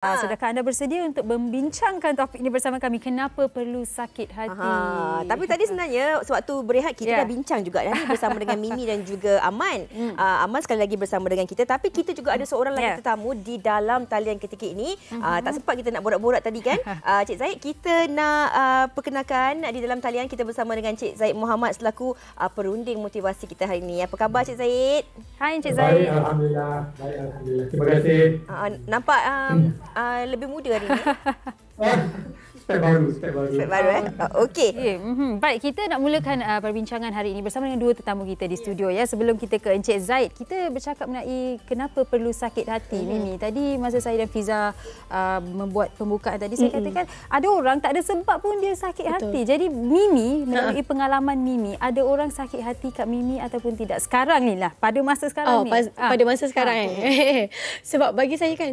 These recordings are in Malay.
Sudahkah anda bersedia untuk membincangkan topik ini bersama kami? Kenapa perlu sakit hati? Tapi tadi sebenarnya sewaktu berehat kita dah bincang juga dah bersama dengan Mimi dan juga Aman. Aman sekali lagi bersama dengan kita, tapi kita juga ada seorang lagi tetamu di dalam talian ketika ini. Tak sempat kita nak borak-borak tadi kan. Cik Zaid, kita nak perkenalkan di dalam talian kita bersama dengan Cik Zaid Muhammad selaku perunding motivasi kita hari ini. Apa khabar Cik Zaid? Hai Cik Zaid. Baik, Alhamdulillah. Baik, Alhamdulillah. Terima kasih. Nampak lebih muda hari ini. Step baru. Okey. Baik, kita nak mulakan perbincangan hari ini bersama dengan dua tetamu kita di studio ya. Sebelum kita ke Encik Zaid, kita bercakap mengenai kenapa perlu sakit hati. Mimi, tadi masa saya dan Fiza membuat pembukaan tadi, saya katakan ada orang tak ada sebab pun dia sakit hati. Jadi Mimi, melalui pengalaman Mimi, ada orang sakit hati kat Mimi ataupun tidak? Sekarang ni lah, pada masa sekarang ni. Pada masa sekarang sebab bagi saya kan,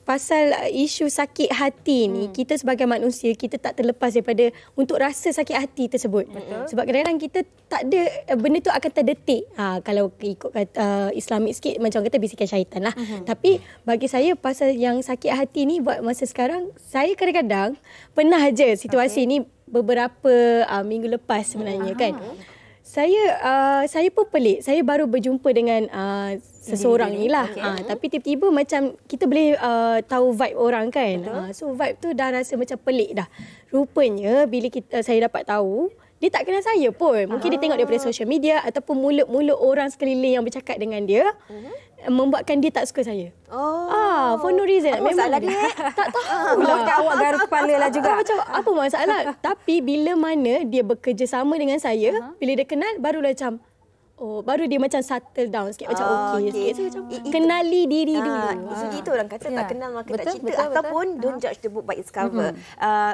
pasal isu sakit hati ni, kita sebagai manusia, kita tak terlepas daripada untuk rasa sakit hati tersebut. Sebab kadang-kadang kita tak ada, benda tu akan terdetik. Kalau ikut kata Islamik sikit, macam kata bisikan syaitan lah. Tapi bagi saya, pasal yang sakit hati ni buat masa sekarang, saya kadang-kadang pernah je situasi ni beberapa minggu lepas sebenarnya kan. Saya pun pelik. Saya baru berjumpa dengan seseorang ni lah. Tapi tiba-tiba macam kita boleh tahu vibe orang kan. So vibe tu dah rasa macam pelik dah. Rupanya bila saya dapat tahu, dia tak kenal saya pun. Mungkin dia tengok daripada social media ataupun mulut-mulut orang sekeliling yang bercakap dengan dia. Membuatkan dia tak suka saya. For no reason. Apa masalah dia? Tak tahu lah. Awak garuk kepala lah juga. Macam apa masalah? Tapi bila mana dia bekerja sama dengan saya, bila dia kenal, barulah macam, baru dia macam settle down sikit, macam okey sikit. So, macam kenali diri dulu. Itu orang kata tak kenal maka tak cinta, ataupun don't judge the book by its cover.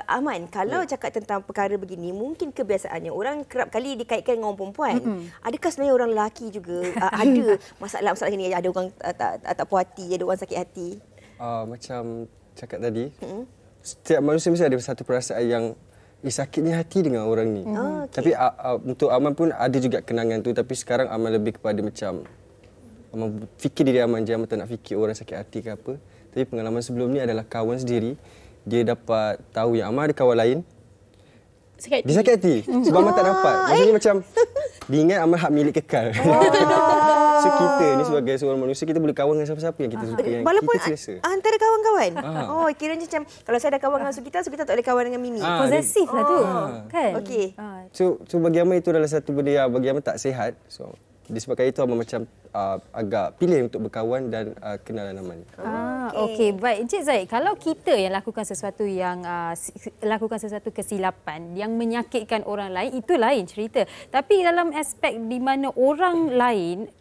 Aman, kalau cakap tentang perkara begini, mungkin kebiasaannya orang kerap kali dikaitkan dengan orang perempuan. Adakah sebenarnya orang lelaki juga ada masalah ini? Ada orang tak puas hati, ada orang sakit hati? Macam cakap tadi, setiap manusia mesti ada satu perasaan yang sakitnya hati dengan orang ni. Tapi untuk Aman pun ada juga kenangan tu, tapi sekarang Aman lebih kepada macam Aman fikir diri Aman je, Aman tak nak fikir orang sakit hati ke apa. Tapi pengalaman sebelum ni adalah kawan sendiri, dia dapat tahu yang Aman ada kawan lain. Dia sakit hati sebab Aman tak dapat. Maksudnya macam dia ingat Aman hak milik kekal. So kita ni sebagai seorang manusia, kita boleh kawan dengan siapa-siapa yang kita suka, yang walaupun kita selesa. Antara kawan-kawan. Kiranya macam kalau saya ada kawan dengan Sukita, Sukita tak boleh kawan dengan Mimi. Posesif lah tu. Kan? Okey. So bagi Aman itu adalah satu benda yang bagi Aman tak sihat. So disebabkan itu Aman macam agak pilih untuk berkawan dan kenalan Aman. Okey, baik. Encik Zaid, kalau kita yang lakukan sesuatu yang lakukan sesuatu kesilapan yang menyakitkan orang lain, itu lain cerita. Tapi dalam aspek di mana orang lain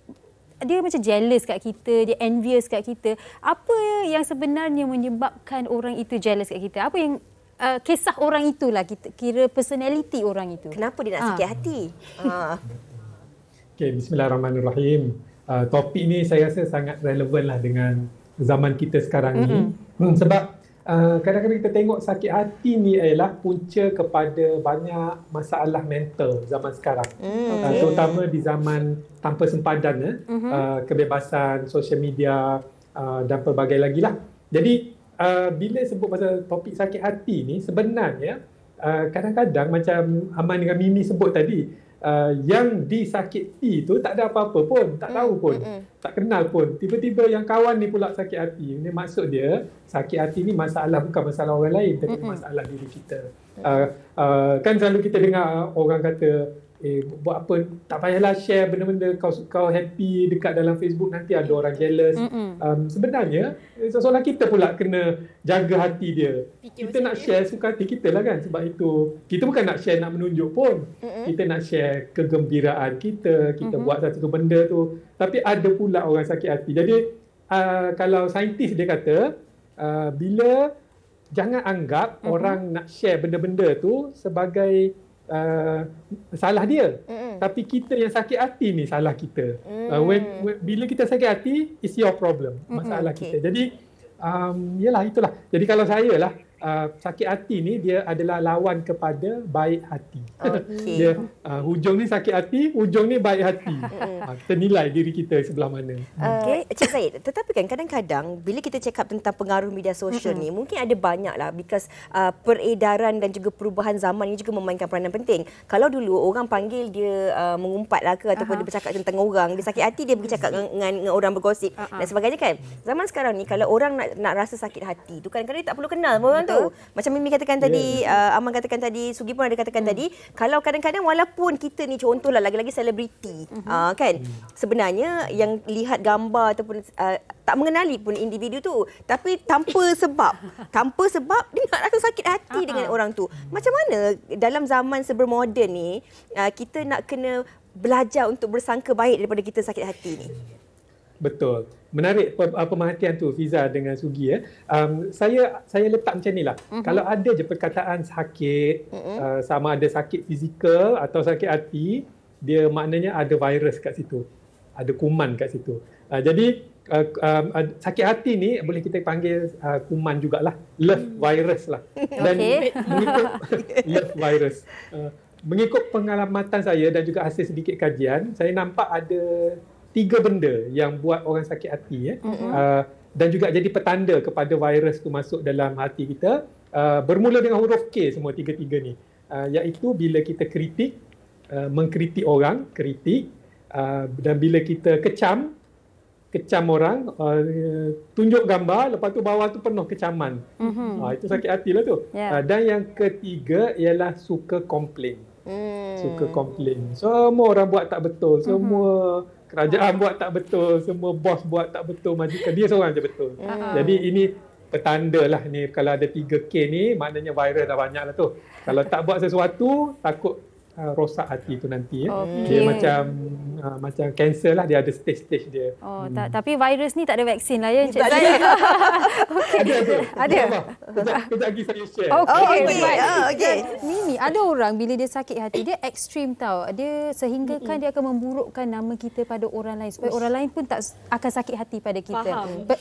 dia macam jealous kat kita, dia envious kat kita, apa yang sebenarnya menyebabkan orang itu jealous kat kita? Apa yang kisah orang itulah, kita kira personality orang itu. Kenapa dia nak sakit hati? Okay, bismillahirrahmanirrahim. Topik ni saya rasa sangat relevan lah dengan zaman kita sekarang ni. Sebab kadang-kadang kita tengok sakit hati ni ialah punca kepada banyak masalah mental zaman sekarang. Terutama di zaman tanpa sempadan, kebebasan sosial media dan pelbagai lagi lah. Jadi bila sebut pasal topik sakit hati ni, sebenarnya kadang-kadang macam Aman dengan Mimi sebut tadi, yang disakiti tu tak ada apa-apa pun, tak tahu pun, tak kenal pun. Tiba-tiba yang kawan ni pula sakit hati. Ini maksud dia, sakit hati ni masalah bukan masalah orang lain, tapi masalah diri kita. Kan selalu kita dengar orang kata, buat apa, tak payahlah share benda-benda kau happy dekat dalam Facebook, nanti ada orang jealous. Sebenarnya seolah kita pula kena jaga hati dia. Kita nak share suka hati kita lah kan. Sebab itu kita bukan nak share nak menunjuk pun. Kita nak share kegembiraan kita buat satu benda tu. Tapi ada pula orang sakit hati. Jadi kalau saintis dia kata, bila jangan anggap orang nak share benda-benda tu sebagai salah dia. Tapi kita yang sakit hati ni salah kita. Bila kita sakit hati, it's your problem. Masalah kita. Jadi, itulah. Jadi kalau saya lah, sakit hati ni dia adalah lawan kepada baik hati. Okey. Dia hujung ni sakit hati, hujung ni baik hati. Kita nilai diri kita sebelah mana. Cik Zaid, tetapi kan kadang-kadang bila kita cakap tentang pengaruh media sosial ni, mungkin ada banyak lah because peredaran dan juga perubahan zaman ni juga memainkan peranan penting. Kalau dulu orang panggil dia mengumpat lah ke ataupun dia bercakap tentang orang, dia sakit hati dia bercakap dengan orang bergosip dan sebagainya kan. Zaman sekarang ni kalau orang nak rasa sakit hati tu kadang-kadang dia tak perlu kenal orang tu. Macam Mimi katakan tadi, Aman katakan tadi, Sugi pun ada katakan tadi, kalau kadang-kadang walaupun kita ni contohlah lagi-lagi selebriti, kan, sebenarnya yang lihat gambar ataupun tak mengenali pun individu tu, tapi tanpa sebab dia nak rasa sakit hati dengan orang tu. Macam mana dalam zaman bermoden ni kita nak kena belajar untuk bersangka baik daripada kita sakit hati ni? Betul. Menarik pemerhatian tu Fiza dengan Sugi. Saya letak macam ni lah. Kalau ada je perkataan sakit, sama ada sakit fizikal atau sakit hati, dia maknanya ada virus kat situ. Ada kuman kat situ. Jadi sakit hati ni boleh kita panggil kuman jugalah. Love virus lah. Dan mengikut love virus. Mengikut pengamatan saya dan juga hasil sedikit kajian, saya nampak ada 3 benda yang buat orang sakit hati dan juga jadi petanda kepada virus tu masuk dalam hati kita. Bermula dengan huruf K semua 3 ni. Iaitu bila kita kritik, mengkritik orang, kritik, dan bila kita kecam orang, tunjuk gambar, lepas tu bawah tu penuh kecaman. Itu sakit hati lah tu. Dan yang ketiga ialah suka komplain. Suka komplain. Semua orang buat tak betul. Semua kerajaan buat tak betul. Semua bos buat tak betul. Majikan dia seorang je betul. Jadi ini petanda lah ni. Kalau ada 3K ni, maknanya virus dah banyak lah tu. Kalau tak buat sesuatu, takut rosak hati tu nanti. Dia macam kanser lah, dia ada stage-stage dia. Tapi virus ni tak ada vaksin lah ya, Encik Zaid. Ada. Kejap lagi saya share. Okey. Mimi, ada orang bila dia sakit hati, dia ekstrim tau. Dia sehinggakan dia akan memburukkan nama kita pada orang lain supaya orang lain pun tak akan sakit hati pada kita.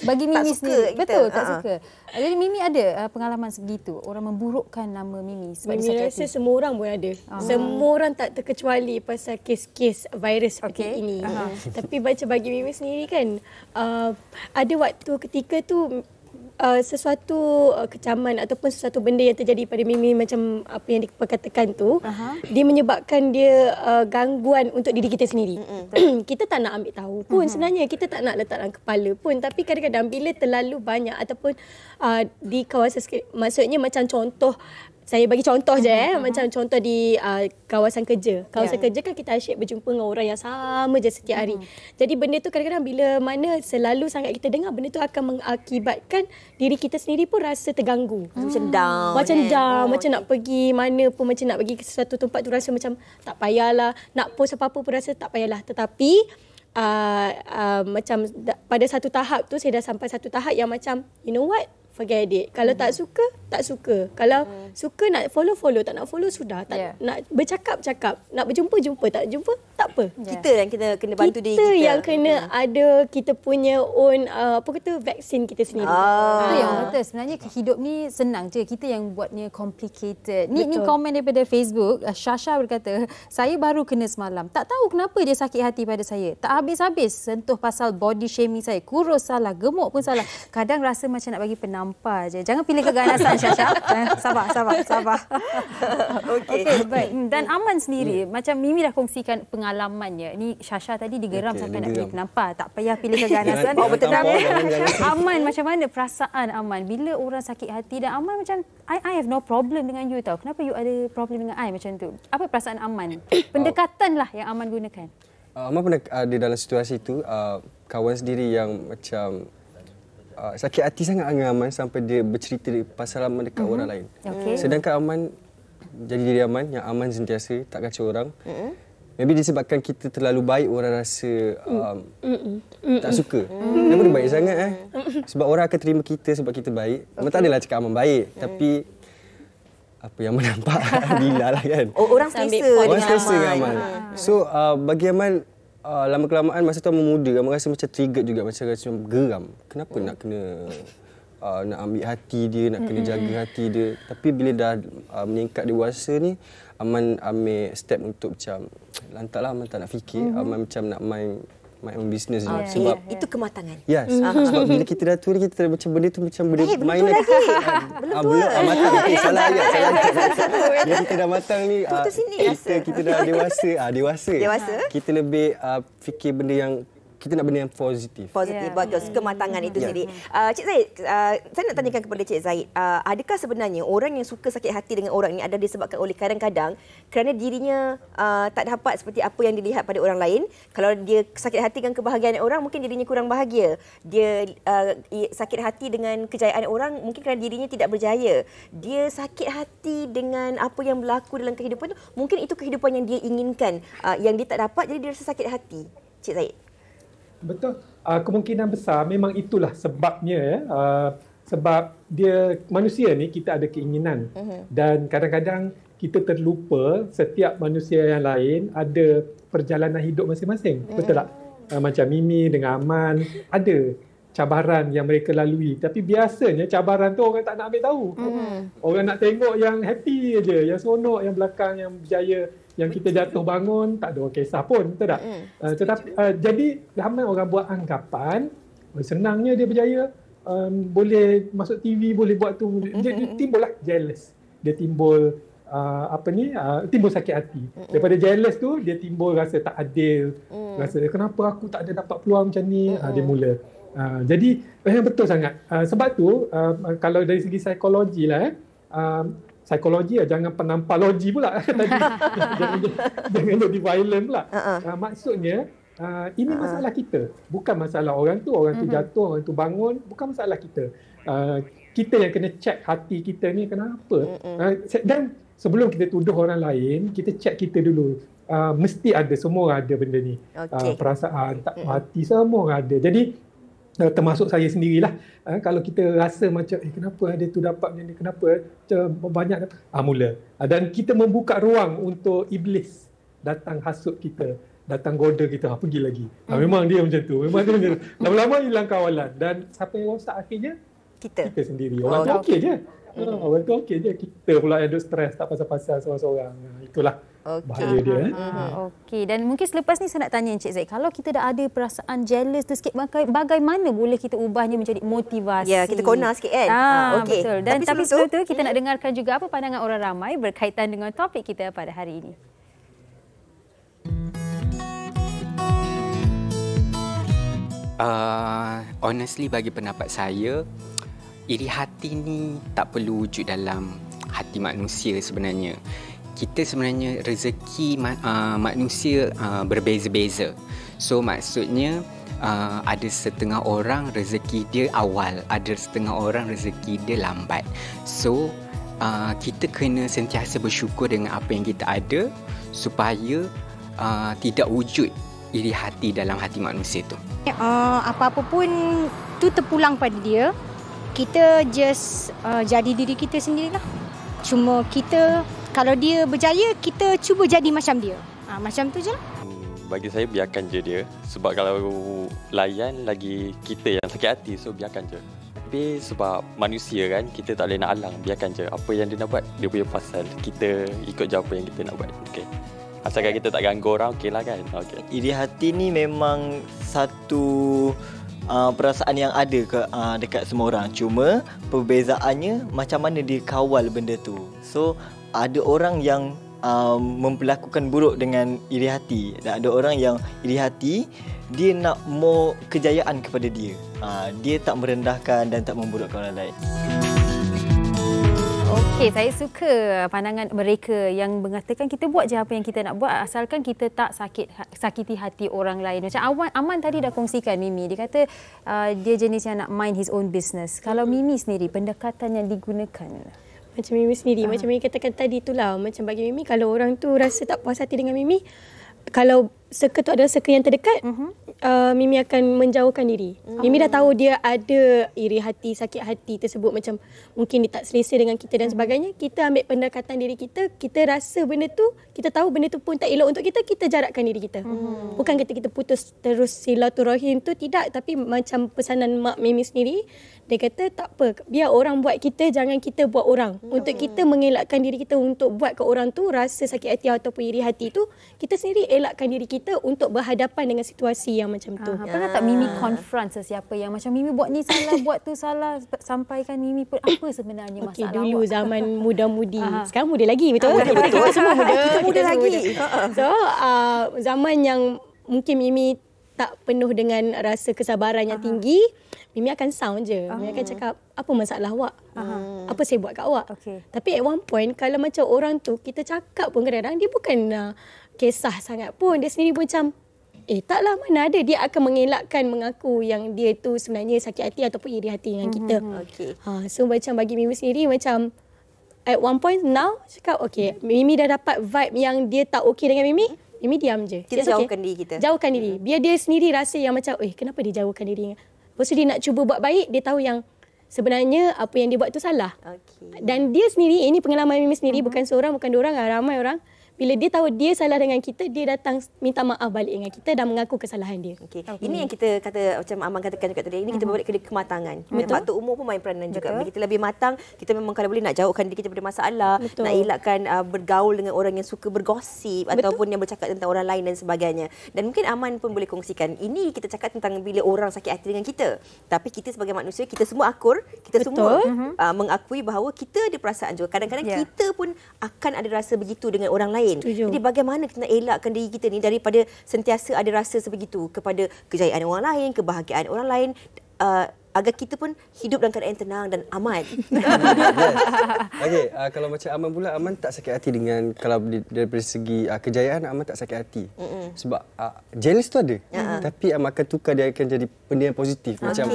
Bagi Mimi sendiri, betul, tak suka. Jadi Mimi ada pengalaman sebegitu, orang memburukkan nama Mimi sebab Mimi rasa semua orang pun ada. Semua orang tak terkecuali pasal kes-kes virus seperti ini. Tapi macam bagi Mimi sendiri kan, ada waktu ketika tu sesuatu kecaman ataupun sesuatu benda yang terjadi pada Mimi macam apa yang diperkatakan tu, dia menyebabkan dia gangguan untuk diri kita sendiri. Kita tak nak ambil tahu pun sebenarnya, kita tak nak letak dalam kepala pun, tapi kadang-kadang bila terlalu banyak ataupun di kawasan, maksudnya macam contoh, saya bagi contoh je macam contoh di kawasan kerja. Kawasan kerja kan kita asyik berjumpa dengan orang yang sama je setiap hari. Jadi benda tu kadang-kadang bila mana selalu sangat kita dengar, benda tu akan mengakibatkan diri kita sendiri pun rasa terganggu. Macam down. Macam nak pergi mana pun, macam nak pergi ke sesuatu tempat tu rasa macam tak payahlah. Nak post apa-apa pun rasa tak payahlah. Tetapi macam pada satu tahap tu, saya dah sampai satu tahap yang macam, you know what? Forget it. Kalau tak suka, tak suka. Kalau suka nak follow, tak nak follow sudah. Tak nak bercakap, nak berjumpa, tak jumpa, tak apa. Kita yang kena bantu diri kita. Kita yang kena ada kita punya own vaksin kita sendiri. Itu yang betul. Sebenarnya hidup ni senang je. Kita yang buatnya complicated. Ni komen daripada Facebook. Shasha berkata, saya baru kena semalam. Tak tahu kenapa dia sakit hati pada saya. Tak habis-habis sentuh pasal body shaming saya. Kurus salah, gemuk pun salah. Kadang rasa macam nak bagi penampar je. Jangan pilih keganasan, Shasha. Sabar. Okey, baik. Dan Aman sendiri, macam Mimi dah kongsikan pengalamannya. Ni Shasha tadi digeram sampai nak pilih penampar. Tak payah pilih keganasan. Betul. Aman, macam mana perasaan Aman bila orang sakit hati? Dan Aman macam, I have no problem dengan you tau. Kenapa you ada problem dengan I macam tu? Apa perasaan Aman? Pendekatan lah yang Aman gunakan. Aman pernah ada dalam situasi itu, kawan sendiri yang macam sakit hati sangat dengan Aman sampai dia bercerita pasal Aman dekat orang lain. Sedangkan Aman jadi diri Aman, yang Aman sentiasa tak kacau orang. Maybe disebabkan kita terlalu baik, orang rasa tak suka. Kenapa dia baik sangat Sebab orang akan terima kita sebab kita baik. Aman tak adalah cakap Aman baik, tapi apa yang Aman nampak bila lah kan. Orang selesa dengan Aman. So bagi Aman, lama-kelamaan masa tu Aman muda, Aman rasa macam trigger juga, macam geram. Kenapa nak kena nak ambil hati dia, nak kena jaga hati dia. Tapi bila dah meningkat dewasa ni, Aman ambil step untuk macam lantaklah Aman tak nak fikir, Aman macam nak my own business je. Sebab itu kematangan. Yes. Sebab bila kita dah tua ni, kita macam benda tu macam benda mainan lagi. Belum tua. Matang. Salah ayat. Bila kita dah matang ni, kita dah dewasa. Kita lebih fikir benda yang kita nak benda yang positif. Bagus. Kematangan itu sendiri. Cik Zahid, saya nak tanyakan kepada Cik Zahid, adakah sebenarnya orang yang suka sakit hati dengan orang ini ada disebabkan oleh kadang-kadang kerana dirinya tak dapat seperti apa yang dilihat pada orang lain? Kalau dia sakit hati dengan kebahagiaan orang, mungkin dirinya kurang bahagia. Dia sakit hati dengan kejayaan orang, mungkin kerana dirinya tidak berjaya. Dia sakit hati dengan apa yang berlaku dalam kehidupan tu, mungkin itu kehidupan yang dia inginkan, yang dia tak dapat, jadi dia rasa sakit hati. Cik Zahid. Betul. Kemungkinan besar memang itulah sebabnya ya. Sebab dia manusia ni kita ada keinginan dan kadang-kadang kita terlupa setiap manusia yang lain ada perjalanan hidup masing-masing. Betul tak? Macam Mimi dengan Aman ada cabaran yang mereka lalui. Tapi biasanya cabaran tu orang tak nak ambil tahu. Orang nak tengok yang happy aja, yang seronok, yang belakang, yang berjaya. Yang kita jatuh bangun, tak ada orang kisah pun, betul tak? Tetapi jadi ramai orang buat anggapan, senangnya dia berjaya, boleh masuk TV, boleh buat tu. Dia timbullah jealous. Dia timbul timbul sakit hati. Daripada jealous tu, dia timbul rasa tak adil. Rasa, kenapa aku tak ada dapat peluang macam ni? Dia mula. Jadi, betul sangat. Sebab tu, kalau dari segi psikologi lah, psikologi jangan penampalogi pula. Jangan jadi violent pula. Maksudnya ini masalah kita, bukan masalah orang tu jatuh, orang tu bangun, bukan masalah kita. Kita yang kena check hati kita ni kenapa. Dan sebelum kita tuduh orang lain, kita check kita dulu. Mesti ada, semua orang ada benda ni. Perasaan tak puas hati semua orang ada. Jadi termasuk saya sendirilah, kalau kita rasa macam kenapa ada tu dapat ni, kenapa banyak mula, dan kita membuka ruang untuk iblis datang hasut kita, datang goda kita, pergi lagi. Memang dia macam tu, lama-lama hilang kawalan, dan siapa yang rosak akhirnya kita sendiri. Orang tu okey je. Orang tu okey je, kita pula yang duk stres tak pasal-pasal seorang-seorang. Itulah bahaya dia. Okey, dan mungkin selepas ni saya nak tanya Encik Zahid, kalau kita dah ada perasaan jealous tu sikit, bagaimana boleh kita ubahnya menjadi motivasi? Ya, kita corner sikit kan. Okay. Betul. Dan tapi sebelum tu kita nak dengarkan juga apa pandangan orang ramai berkaitan dengan topik kita pada hari ini. Honestly, bagi pendapat saya, iri hati ni tak perlu wujud dalam hati manusia sebenarnya. Kita sebenarnya rezeki manusia berbeza-beza. So maksudnya ada setengah orang rezeki dia awal, ada setengah orang rezeki dia lambat. So kita kena sentiasa bersyukur dengan apa yang kita ada supaya tidak wujud iri hati dalam hati manusia tu. Apa-apa pun tu terpulang pada dia. Kita just jadi diri kita sendirilah. Cuma kita, kalau dia berjaya, kita cuba jadi macam dia. Macam tu je lah. Bagi saya, biarkan je dia. Sebab kalau layan lagi kita yang sakit hati, so biarkan je. Tapi sebab manusia kan, kita tak boleh nak alang. Biarkan je. Apa yang dia nak buat, dia punya pasal. Kita ikut je apa yang kita nak buat. Okay. Asalkan kita tak ganggu orang, okey lah kan. Okay. Iri hati ni memang satu perasaan yang ada dekat semua orang. Cuma perbezaannya macam mana dia kawal benda tu. So ada orang yang memperlakukan buruk dengan iri hati, dan ada orang yang iri hati dia nak mau kejayaan kepada dia. Dia tak merendahkan dan tak memburukkan orang lain. Okey, saya suka pandangan mereka yang mengatakan kita buat je apa yang kita nak buat asalkan kita tak sakiti hati orang lain. Macam Aman tadi dah kongsikan Mimi, dia kata dia jenis yang nak mind his own business. Kalau Mimi sendiri, pendekatan yang digunakan? Macam Mimi sendiri, macam Mimi katakan tadi itulah. Macam bagi Mimi, kalau orang tu rasa tak puas hati dengan Mimi, kalau circle tu adalah circle yang terdekat, Mimi akan menjauhkan diri. Mimi dah tahu dia ada iri hati, sakit hati tersebut, macam mungkin dia tak selesa dengan kita dan sebagainya. Kita ambil pendekatan diri kita, kita rasa benda tu, kita tahu benda tu pun tak elok untuk kita, kita jarakkan diri kita. Bukan kata kita putus terus silaturahim tu, tidak. Tapi macam pesanan Mak Mimi sendiri, dia kata tak apa, biar orang buat kita, jangan kita buat orang. Untuk kita mengelakkan diri kita untuk buat ke orang tu rasa sakit hati ataupun iri hati tu, kita sendiri elakkan diri kita untuk berhadapan dengan situasi yang macam tu. Pernah tak Mimi confront sesiapa yang macam Mimi buat ni salah, buat tu salah, sampaikan Mimi pun apa sebenarnya masalah dulu awak? zaman muda-mudi. Sekarang muda lagi, betul? Kita semua muda. Kita muda lagi. So, zaman yang mungkin Mimi tak penuh dengan rasa kesabaran yang tinggi, Mimi akan sound je. Mimi akan cakap, apa masalah awak? Apa saya buat kat awak? Tapi at one point, kalau macam orang tu, kita cakap pun kadang-kadang, dia bukan kisah sangat pun. Dia sendiri pun macam, taklah, mana ada. Dia akan mengelakkan mengaku yang dia tu sebenarnya sakit hati ataupun iri hati dengan kita. So macam bagi Mimi sendiri, macam at one point now, cakap Mimi dah dapat vibe yang dia tak okey dengan Mimi, Mimi diam je. Kita jauhkan diri kita. Jauhkan diri. Biar dia sendiri rasa yang macam, kenapa dia jauhkan diri. Lepas tu dia nak cuba buat baik, dia tahu yang sebenarnya apa yang dia buat tu salah. Dan dia sendiri, ini pengalaman Mimi sendiri, bukan seorang, bukan dua orang, ramai orang. Bila dia tahu dia salah dengan kita, dia datang minta maaf balik dengan kita dan mengaku kesalahan dia. Ini yang kita kata, macam Aman katakan juga tadi, ini kita balik ke kematangan. Faktor umur pun main peranan juga. Bila kita lebih matang, kita memang kalau boleh nak jauhkan diri kita daripada masalah, nak elakkan bergaul dengan orang yang suka bergosip ataupun yang bercakap tentang orang lain dan sebagainya. Dan mungkin Aman pun boleh kongsikan, ini kita cakap tentang bila orang sakit hati dengan kita. Tapi kita sebagai manusia, kita semua akur, kita semua mengakui bahawa kita ada perasaan juga. Kadang-kadang kita pun akan ada rasa begitu dengan orang lain. Jadi bagaimana kita nak elakkan diri kita ni daripada sentiasa ada rasa sebegitu kepada kejayaan orang lain, kebahagiaan orang lain, agar kita pun hidup dalam keadaan tenang dan aman. Kalau macam Aman pula, Aman tak sakit hati dengan, kalau daripada segi kejayaan, Aman tak sakit hati. Sebab jealous tu ada. Tapi Aman akan tukar, dia akan jadi benda yang positif. Macam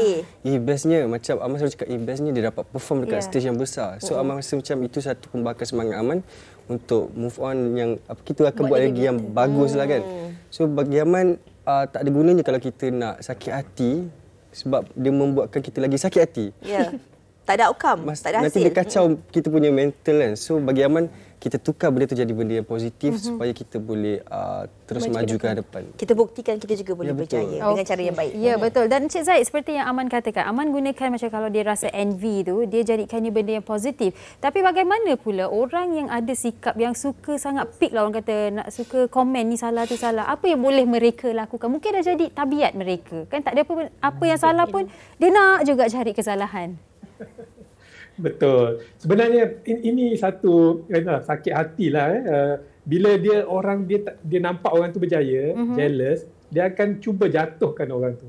bestnya, macam Aman selalu cakap, bestnya dia dapat perform dekat stage yang besar. So Aman rasa macam itu satu pembakar semangat Aman untuk move on, yang kita akan buat lagi yang bagus lah kan. So bagi Aman, tak ada gunanya kalau kita nak sakit hati, sebab dia membuatkan kita lagi sakit hati. Tak ada outcome, tak ada hasil. Nanti dia kacau kita punya mental kan. So bagi Aman, kita tukar benda tu jadi benda yang positif supaya kita boleh terus maju ke hadapan. Kita buktikan kita juga boleh berjaya dengan cara yang baik. Ya, betul. Dan Encik Zaid, seperti yang Aman katakan, Aman gunakan macam kalau dia rasa envy tu, dia jadikannya benda yang positif. Tapi bagaimana pula orang yang ada sikap yang suka sangat pick lah, orang kata nak suka komen ni salah tu salah. Apa yang boleh mereka lakukan? Mungkin dah jadi tabiat mereka. Kan tak ada apa yang salah pun, dia nak juga cari kesalahan. Betul. Sebenarnya ini satu sakit hati lah. Bila dia nampak orang tu berjaya, jealous, dia akan cuba jatuhkan orang tu.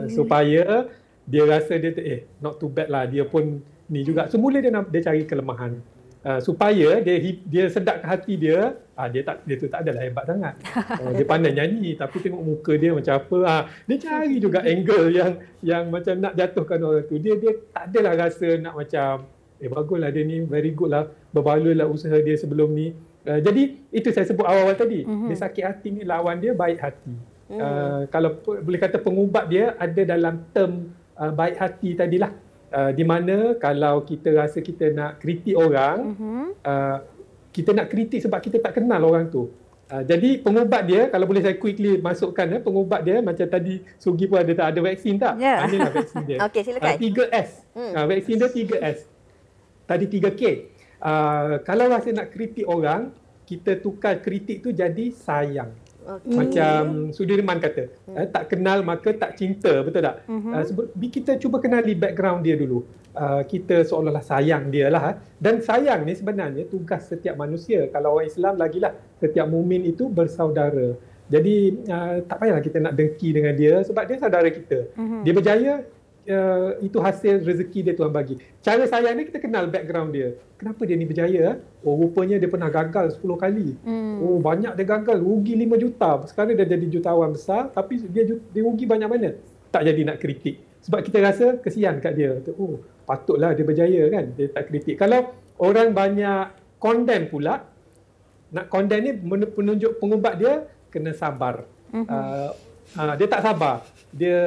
Supaya dia rasa dia not too bad lah, dia pun ni juga. Semula dia cari kelemahan. Supaya dia sedap ke hati dia, dia tu tak adalah hebat sangat. Dia pandai nyanyi, tapi tengok muka dia macam apa. Dia cari juga angle yang macam nak jatuhkan orang tu. Dia tak adalah rasa nak macam baguslah dia ni, very good lah, berbaloi lah usaha dia sebelum ni. Jadi itu saya sebut awal-awal tadi. Dia sakit hati ni, lawan dia baik hati. Kalau boleh kata pengubat dia ada dalam term baik hati tadilah. Di mana kalau kita rasa kita nak kritik orang, kita nak kritik sebab kita tak kenal orang tu. Jadi pengubat dia, kalau boleh saya quickly masukkan, pengubat dia macam tadi Sugi pun ada vaksin tak? Inilah vaksin dia. Okey, silakan. 3S. Vaksin dia 3S. Tadi 3K. Kalau rasa nak kritik orang, kita tukar kritik tu jadi sayang. Macam Sudirman kata, tak kenal maka tak cinta, betul tak? Kita cuba kenali background dia dulu. Kita seolah-olah sayang dia lah. Dan sayang ni sebenarnya tugas setiap manusia. Kalau orang Islam lagilah, setiap mukmin itu bersaudara. Jadi tak payahlah kita nak dengki dengan dia sebab dia saudara kita. Dia berjaya, itu hasil rezeki dia Tuhan bagi. Cara sayang ni kita kenal background dia. Kenapa dia ni berjaya? Rupanya dia pernah gagal 10 kali. Banyak dia gagal, rugi 5 juta. Sekarang dia jadi jutawan besar, tapi dia rugi banyak mana? Tak jadi nak kritik. Sebab kita rasa kesian kat dia. Patutlah dia berjaya kan. Dia tak kritik. Kalau orang banyak condemn pula, nak condemn ni menunjuk pengubat dia, kena sabar. Dia tak sabar. Dia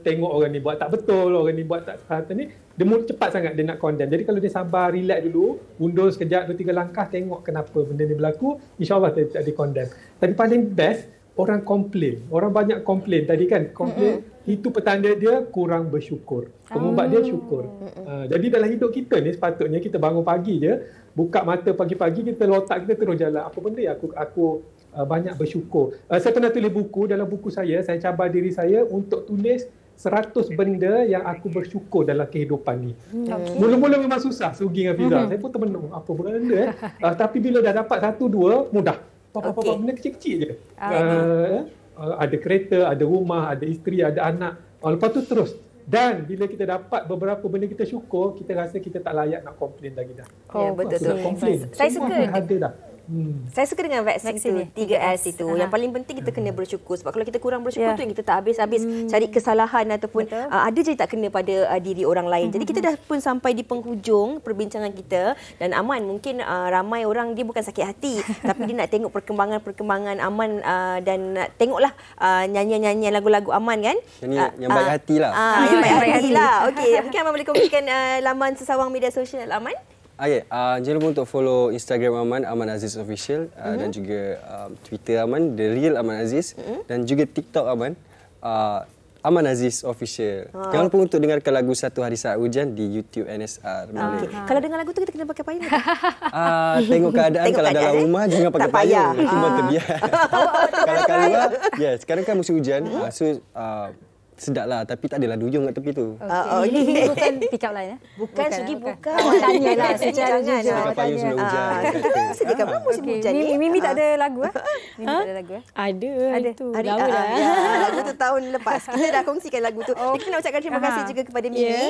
tengok orang ni buat tak betul, orang ni buat tak ni, dia cepat sangat dia nak condemn. Jadi kalau dia sabar, relax dulu, undur sekejap 2-3 langkah, tengok kenapa benda ni berlaku, insya-Allah dia tak di-condemn. Tapi paling best orang komplain. Orang banyak komplain tadi kan. Komplain itu petanda dia kurang bersyukur. Pengumbat dia syukur. Jadi dalam hidup kita ni sepatutnya kita bangun pagi je, buka mata pagi-pagi, kita otak kita terus jalan. Apa benda yang aku banyak bersyukur. Saya pernah tulis buku. Dalam buku saya cabar diri saya untuk tulis 100 benda yang aku bersyukur dalam kehidupan ni. Mula-mula memang susah, Sugi dengan Fiza. Saya pun termenung. Apa benda tapi bila dah dapat 1-2, mudah. Benda kecil-kecil je. Ada kereta, ada rumah, ada isteri, ada anak. Lepas tu terus. Dan bila kita dapat beberapa benda kita syukur, kita rasa kita tak layak nak komplain lagi dah. Betul. Saya suka. Ada dah. Saya suka dengan vaccine itu, 3S itu. Yang paling penting kita kena bersyukur. Sebab kalau kita kurang bersyukur tu yang kita tak habis-habis cari kesalahan ataupun ada je tak kena pada diri orang lain. Jadi kita dah pun sampai di penghujung perbincangan kita. Dan Aman, mungkin ramai orang dia bukan sakit hati tapi dia nak tengok perkembangan Aman dan nak tengoklah nyanyian-nyanyian lagu-lagu Aman kan. Yang baik hati lah. Yang baik hati lah. Okey, mungkin Aman boleh kongsikan laman sesawang media sosial Aman? Jangan lupa untuk follow Instagram Aman Aziz Official dan juga Twitter Aman, The Real Aman Aziz dan juga TikTok Aman Aziz Official. Jangan lupa untuk dengarkan lagu Satu Hari Saat Hujan di YouTube NSR. Kalau dengar lagu tu kita kena pakai payung. Tengok keadaan. Kalau dalam rumah jangan pakai payung. Cuma terbiar. Kalau keluar, sekarang kan musim hujan. Sedaplah, tapi tak adalah duyung kat tepi tu. Ini bukan pick up line Bukan, Sugi bukan. Tanyalah secara jujur. Pakai payung sebelum hujan. Sedih kan musim hujan ni. Mimi tak ada lagu Mimi tak ada lagu Ada. Itu. Lagu tu tahun lepas. Kita dah kongsikan lagu tu. Kita nak ucapkan terima kasih juga kepada Mimi.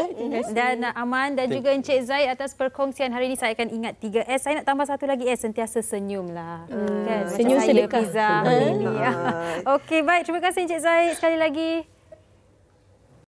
Dan Aman dan juga Encik Zaid atas perkongsian hari ini. Saya akan ingat 3S. Saya nak tambah satu lagi S. Sentiasa senyumlah. Senyum sedekah. Mimi. Okey, baik. Terima kasih Encik Zaid sekali lagi.